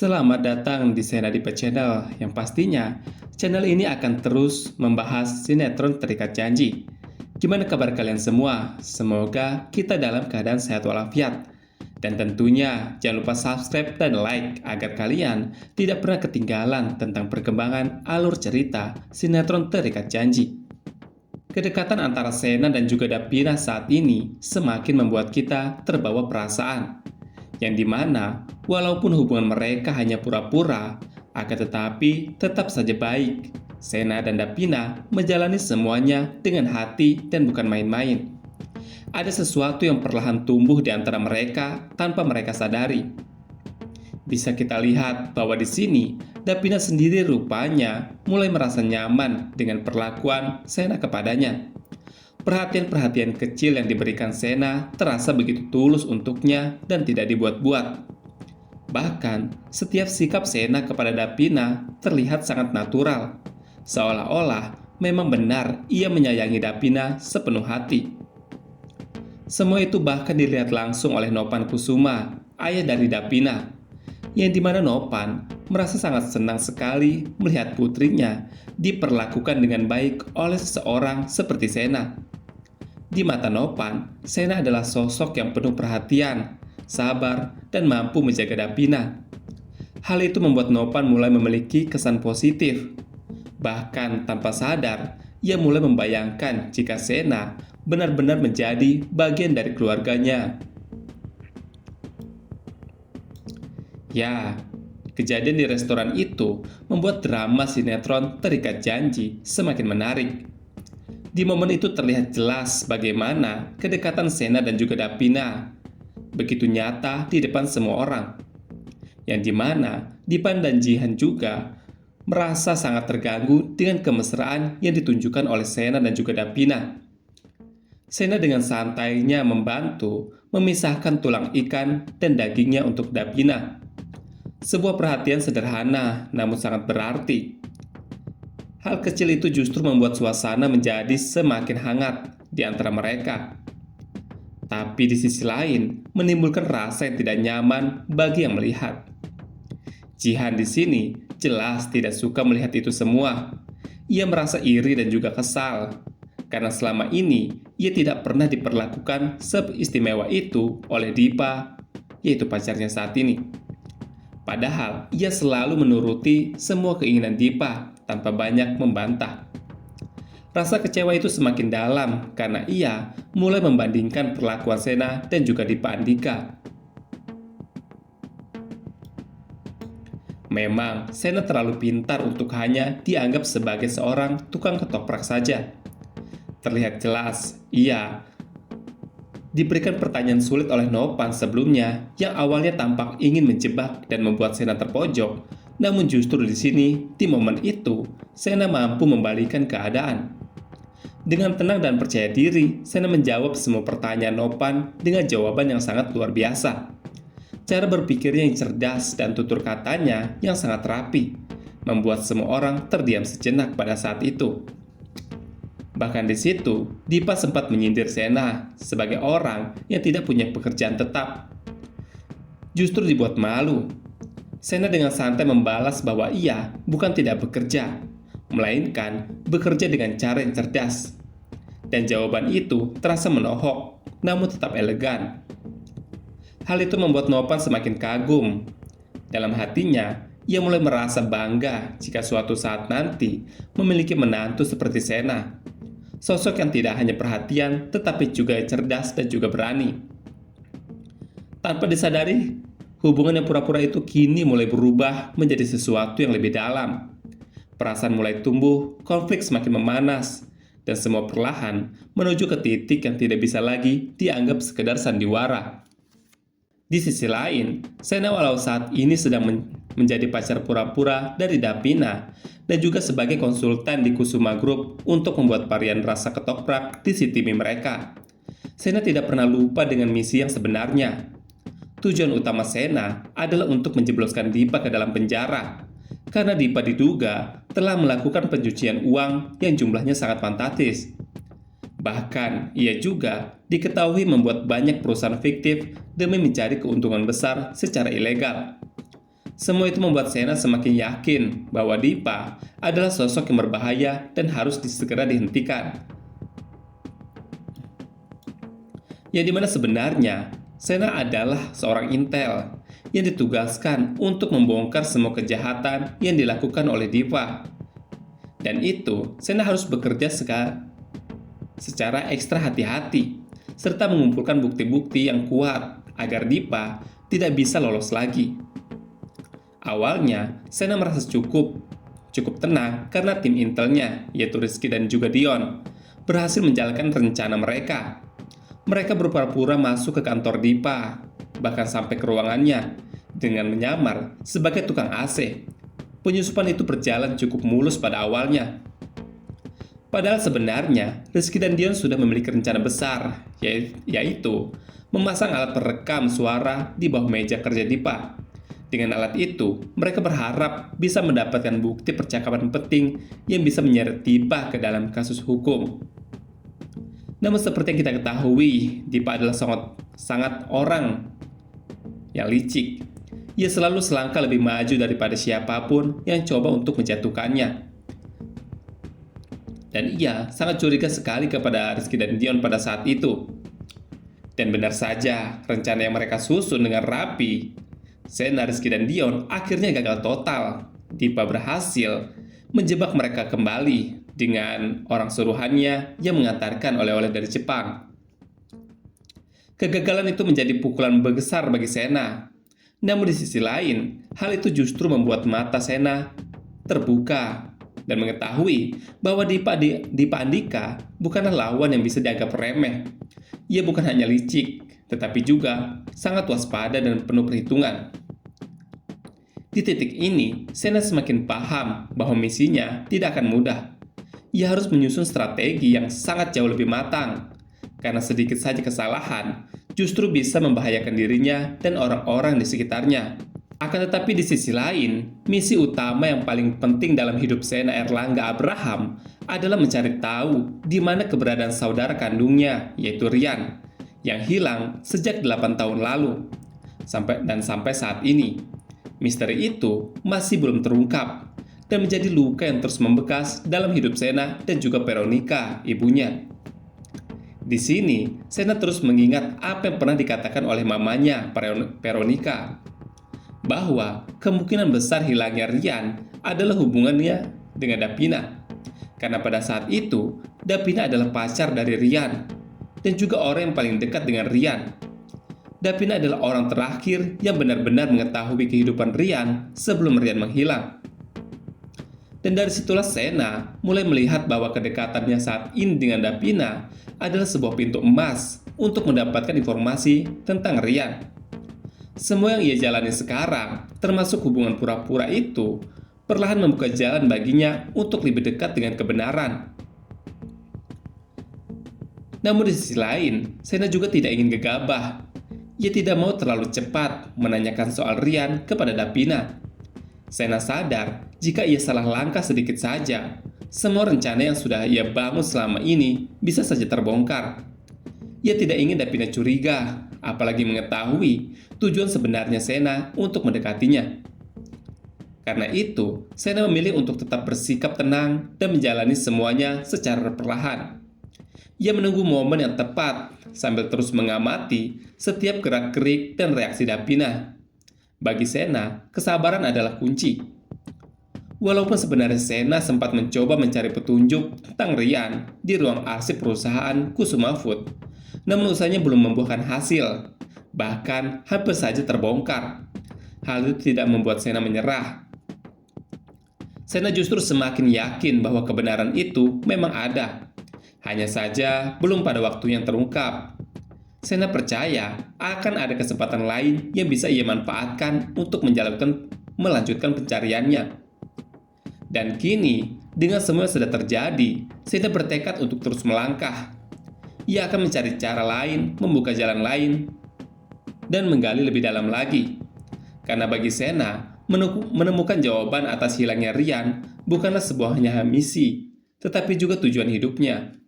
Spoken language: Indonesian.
Selamat datang di Sena Dipa Channel, yang pastinya channel ini akan terus membahas sinetron Terikat Janji. Gimana kabar kalian semua? Semoga kita dalam keadaan sehat walafiat. Dan tentunya jangan lupa subscribe dan like agar kalian tidak pernah ketinggalan tentang perkembangan alur cerita sinetron Terikat Janji. Kedekatan antara Sena dan juga Davina saat ini semakin membuat kita terbawa perasaan, yang dimana walaupun hubungan mereka hanya pura-pura, akan tetapi tetap saja baik. Sena dan Davina menjalani semuanya dengan hati dan bukan main-main. Ada sesuatu yang perlahan tumbuh di antara mereka tanpa mereka sadari. Bisa kita lihat bahwa di sini Davina sendiri rupanya mulai merasa nyaman dengan perlakuan Sena kepadanya. Perhatian-perhatian kecil yang diberikan Sena terasa begitu tulus untuknya dan tidak dibuat-buat. Bahkan, setiap sikap Sena kepada Davina terlihat sangat natural, seolah-olah memang benar ia menyayangi Davina sepenuh hati. Semua itu bahkan dilihat langsung oleh Nopan Kusuma, ayah dari Davina, yang dimana Nopan merasa sangat senang sekali melihat putrinya diperlakukan dengan baik oleh seseorang seperti Sena. Di mata Nopan, Sena adalah sosok yang penuh perhatian, sabar, dan mampu menjaga Davina. Hal itu membuat Nopan mulai memiliki kesan positif. Bahkan tanpa sadar, ia mulai membayangkan jika Sena benar-benar menjadi bagian dari keluarganya. Ya, kejadian di restoran itu membuat drama sinetron Terikat Janji semakin menarik. Di momen itu terlihat jelas bagaimana kedekatan Sena dan juga Davina begitu nyata di depan semua orang. Yang dimana Dipan dan Jihan juga merasa sangat terganggu dengan kemesraan yang ditunjukkan oleh Sena dan juga Davina. Sena dengan santainya membantu memisahkan tulang ikan dan dagingnya untuk Davina. Sebuah perhatian sederhana namun sangat berarti. Hal kecil itu justru membuat suasana menjadi semakin hangat di antara mereka. Tapi di sisi lain, menimbulkan rasa yang tidak nyaman bagi yang melihat. Jihan di sini jelas tidak suka melihat itu semua. Ia merasa iri dan juga kesal, karena selama ini ia tidak pernah diperlakukan seistimewa itu oleh Dipa, yaitu pacarnya saat ini. Padahal ia selalu menuruti semua keinginan Dipa tanpa banyak membantah. Rasa kecewa itu semakin dalam karena ia mulai membandingkan perlakuan Sena dan juga Dipa Andika. Memang Sena terlalu pintar untuk hanya dianggap sebagai seorang tukang ketoprak saja. Terlihat jelas ia diberikan pertanyaan sulit oleh Nopan sebelumnya yang awalnya tampak ingin menjebak dan membuat Sena terpojok. Namun justru di sini, di momen itu, Sena mampu membalikan keadaan. Dengan tenang dan percaya diri, Sena menjawab semua pertanyaan Nopan dengan jawaban yang sangat luar biasa. Cara berpikirnya yang cerdas dan tutur katanya yang sangat rapi, membuat semua orang terdiam sejenak pada saat itu. Bahkan di situ, Dipa sempat menyindir Sena sebagai orang yang tidak punya pekerjaan tetap. Justru dibuat malu. Sena dengan santai membalas bahwa ia bukan tidak bekerja, melainkan bekerja dengan cara yang cerdas. Dan jawaban itu terasa menohok, namun tetap elegan. Hal itu membuat Nopan semakin kagum. Dalam hatinya, ia mulai merasa bangga jika suatu saat nanti memiliki menantu seperti Sena. Sosok yang tidak hanya perhatian, tetapi juga cerdas dan juga berani. Tanpa disadari, hubungan yang pura-pura itu kini mulai berubah menjadi sesuatu yang lebih dalam. Perasaan mulai tumbuh, konflik semakin memanas, dan semua perlahan menuju ke titik yang tidak bisa lagi dianggap sekedar sandiwara. Di sisi lain, Sena walau saat ini sedang menjadi pacar pura-pura dari Davina dan juga sebagai konsultan di Kusuma Group untuk membuat varian rasa ketoprak di CTV mereka. Sena tidak pernah lupa dengan misi yang sebenarnya. Tujuan utama Sena adalah untuk menjebloskan Dipa ke dalam penjara, karena Dipa diduga telah melakukan pencucian uang yang jumlahnya sangat fantastis. Bahkan, ia juga diketahui membuat banyak perusahaan fiktif demi mencari keuntungan besar secara ilegal. Semua itu membuat Sena semakin yakin bahwa Dipa adalah sosok yang berbahaya dan harus segera dihentikan. Yang dimana sebenarnya Sena adalah seorang intel yang ditugaskan untuk membongkar semua kejahatan yang dilakukan oleh Dipa. Dan itu Sena harus bekerja secara ekstra hati-hati serta mengumpulkan bukti-bukti yang kuat agar Dipa tidak bisa lolos lagi. Awalnya Sena merasa cukup tenang karena tim intelnya, yaitu Rizky dan juga Dion, berhasil menjalankan rencana mereka. Mereka berpura-pura masuk ke kantor Dipa, bahkan sampai ke ruangannya dengan menyamar sebagai tukang AC. Penyusupan itu berjalan cukup mulus pada awalnya. Padahal sebenarnya Rizky dan Dion sudah memiliki rencana besar, yaitu memasang alat perekam suara di bawah meja kerja Dipa. Dengan alat itu, mereka berharap bisa mendapatkan bukti percakapan penting yang bisa menyeret Dipa ke dalam kasus hukum. Namun seperti yang kita ketahui, Dipa adalah sangat orang yang licik. Ia selalu selangkah lebih maju daripada siapapun yang coba untuk menjatuhkannya. Dan ia sangat curiga sekali kepada Rizky dan Dion pada saat itu. Dan benar saja, rencana yang mereka susun dengan rapi, Sena, Rizky, dan Dion akhirnya gagal total. Dipa berhasil menjebak mereka kembali dengan orang suruhannya yang mengantarkan oleh-oleh dari Jepang. Kegagalan itu menjadi pukulan besar bagi Sena. Namun di sisi lain, hal itu justru membuat mata Sena terbuka dan mengetahui bahwa Dipa Andika bukanlah lawan yang bisa dianggap remeh. Ia bukan hanya licik, tetapi juga sangat waspada dan penuh perhitungan. Di titik ini, Sena semakin paham bahwa misinya tidak akan mudah. Ia harus menyusun strategi yang sangat jauh lebih matang, karena sedikit saja kesalahan justru bisa membahayakan dirinya dan orang-orang di sekitarnya. Akan tetapi di sisi lain, misi utama yang paling penting dalam hidup Sena Erlangga Abraham adalah mencari tahu di mana keberadaan saudara kandungnya, yaitu Rian, yang hilang sejak 8 tahun lalu. Sampai saat ini, misteri itu masih belum terungkap dan menjadi luka yang terus membekas dalam hidup Sena dan juga Veronica, ibunya. Di sini, Sena terus mengingat apa yang pernah dikatakan oleh mamanya, Veronica, bahwa kemungkinan besar hilangnya Rian adalah hubungannya dengan Davina. Karena pada saat itu, Davina adalah pacar dari Rian dan juga orang yang paling dekat dengan Rian. Davina adalah orang terakhir yang benar-benar mengetahui kehidupan Rian sebelum Rian menghilang. Dan dari situlah Sena mulai melihat bahwa kedekatannya saat ini dengan Davina adalah sebuah pintu emas untuk mendapatkan informasi tentang Rian. Semua yang ia jalani sekarang, termasuk hubungan pura-pura itu, perlahan membuka jalan baginya untuk lebih dekat dengan kebenaran. Namun di sisi lain, Sena juga tidak ingin gegabah. Ia tidak mau terlalu cepat menanyakan soal Rian kepada Davina. Sena sadar jika ia salah langkah sedikit saja, semua rencana yang sudah ia bangun selama ini bisa saja terbongkar. Ia tidak ingin Davina curiga, apalagi mengetahui tujuan sebenarnya Sena untuk mendekatinya. Karena itu, Sena memilih untuk tetap bersikap tenang dan menjalani semuanya secara perlahan. Ia menunggu momen yang tepat sambil terus mengamati setiap gerak-gerik dan reaksi Davina. Bagi Sena, kesabaran adalah kunci. Walaupun sebenarnya Sena sempat mencoba mencari petunjuk tentang Rian di ruang arsip perusahaan Kusuma Food, namun usahanya belum membuahkan hasil, bahkan hampir saja terbongkar. Hal itu tidak membuat Sena menyerah. Sena justru semakin yakin bahwa kebenaran itu memang ada. Hanya saja belum pada waktu yang terungkap. Sena percaya akan ada kesempatan lain yang bisa ia manfaatkan untuk melanjutkan pencariannya. Dan kini, dengan semua yang sudah terjadi, Sena bertekad untuk terus melangkah. Ia akan mencari cara lain, membuka jalan lain, dan menggali lebih dalam lagi. Karena bagi Sena, menemukan jawaban atas hilangnya Rian bukanlah sebuah hanya misi, tetapi juga tujuan hidupnya.